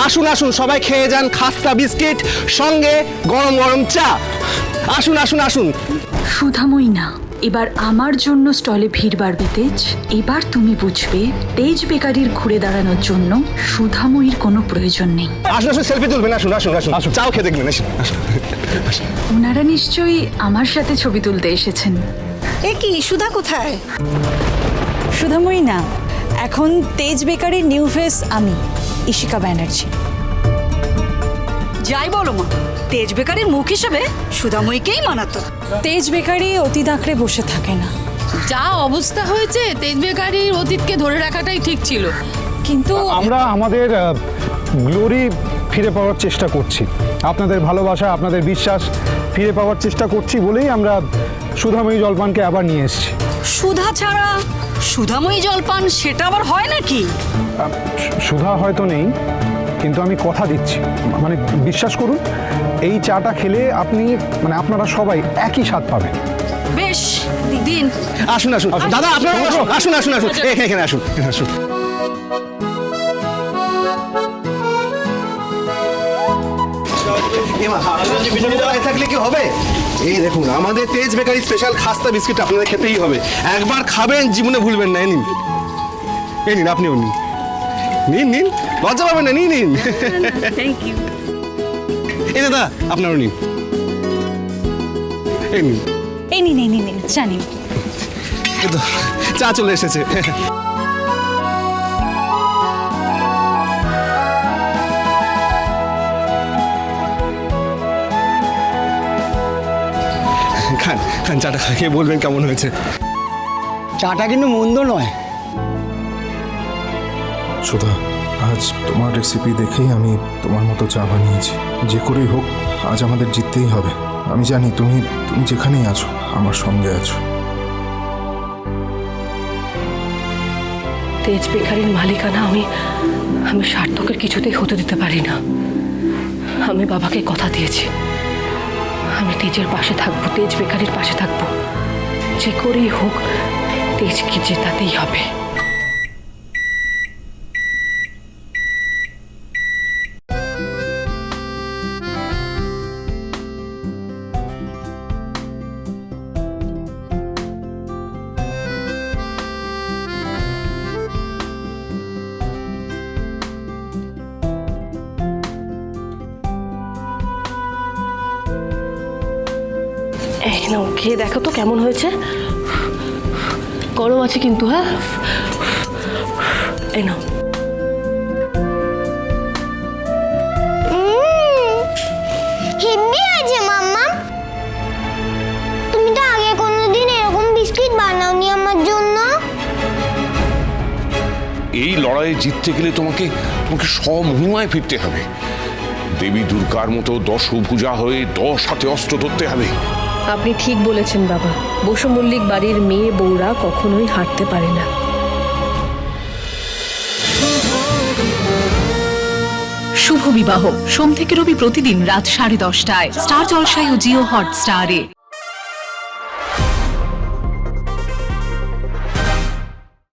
আসুন আসুন সবাই খেয়ে যান খাস্তা বিস্কিট সঙ্গে গরম গরম চা। আসুন আসুন আসুন। সুধাময়ী না, এবার আমার জন্য স্টলে ভিড় বাড়বে তেজ। এবার তুমি বুঝবে তেজ বেকারির ঘুরে দাঁড়ানোর জন্য সুধাময়ীর কোনো প্রয়োজন নেই। আসুন আসুন সেলফি তুলবেন, আসুন আসুন আসুন আসুন চাও খেয়ে দেখবেন, আসুন আসুন। ওনারা নিশ্চয়ই আমার সাথে ছবি তুলতে এসেছেন। এ কি সুধা কোথায়? সুধাময়ী না, এখন তেজ বেকারির নিউ ফেস আমি, ইশিকা ব্যানার্জি। যাই বলো মা, তেজ বেকারির মুখ হিসেবে সুধাময়ীকেই মানাতো। তেজ বেকারি অতীত আঁকড়ে বসে থাকে না, যা অবস্থা হয়েছে তেজ বেকারির অতীতকে ধরে রাখাটাই ঠিক ছিল। কিন্তু আমরা আমাদের গ্লোরি ফিরে পাওয়ার চেষ্টা করছি। আপনাদের ভালোবাসা, আপনাদের বিশ্বাস ফিরে পাওয়ার চেষ্টা করছি বলেই আমরা সুধাময়ী জলপানকে আবার নিয়ে এসেছি। সুধা ছাড়া সুধাময়ী জলপান সেটা আবার হয় নাকি? সুধা হয়তো নেই, কিন্তু আমি কথা দিচ্ছি, মানে বিশ্বাস করুন, এই চাটা খেলে আপনি মানে আপনারা সবাই একই স্বাদ পাবেন। বেশ দিন। আসুন আসুন দাদা আপনারা আসুন আসুন আসুন আসুন এখানে আসুন আসুন। থাকলে কি হবে? এই দেখুন আমাদের তেজ বেকারি স্পেশাল খাস্তা বিস্কিট আপনাদের খেতেই হবে। একবার খাবেন জীবনে ভুলবেন না। নিন এই নিন, আপনিও নিন, নিন নিন, লজ্জা পাবেন না, নিন নিন। Thank you. এই দাদা আপনারও নিন, এই নিন। এই নিন এই নিন জানি। এই তো চা চলে এসেছে। খান খান চাটা খেয়ে বলবেন কেমন হয়েছে। চাটা কিন্তু মন্দ নয়। সুধা, আজ তোমার রেসিপি দেখেই আমি তোমার মতো চা বানিয়েছি। যে করেই হোক আজ আমাদের জিততেই হবে। আমি জানি তুমি তুমি যেখানেই আছো আমার সঙ্গে আছো। তেজ বেকারির মালিকানা আমি সার্থকের কিছুতেই হতে দিতে পারি না। আমি বাবাকে কথা দিয়েছি, আমি তেজের পাশে থাকবো, তেজ বেকারির পাশে থাকবো। যে করেই হোক তেজকে জেতাতেই হবে। এই নাও খেয়ে দেখো তো কেমন হয়েছে। গরম আছে কিন্তু, হ্যাঁ। এই নাও। হেব্বি আছে মাম্মা। তুমি তো আগে কোনোদিন এরকম বিস্কিট বানাওনি আমার জন্য। এই লড়াইয়ে জিততে গেলে তোমাকে স্বমহিমায় ফিরতে হবে। দেবী দুর্গার মতো দশভুজা হয়ে 10 হাতে অস্ত্র ধরতে হবে। আপনি ঠিক বলেছেন বাবা, বসু মল্লিক বাড়ির মেয়ে বউরা কখনোই হারতে পারে না। শুভ বিবাহ সোম থেকে রবি প্রতিদিন রাত 10:30টায় স্টার জলসায় ও জিও হটস্টারে।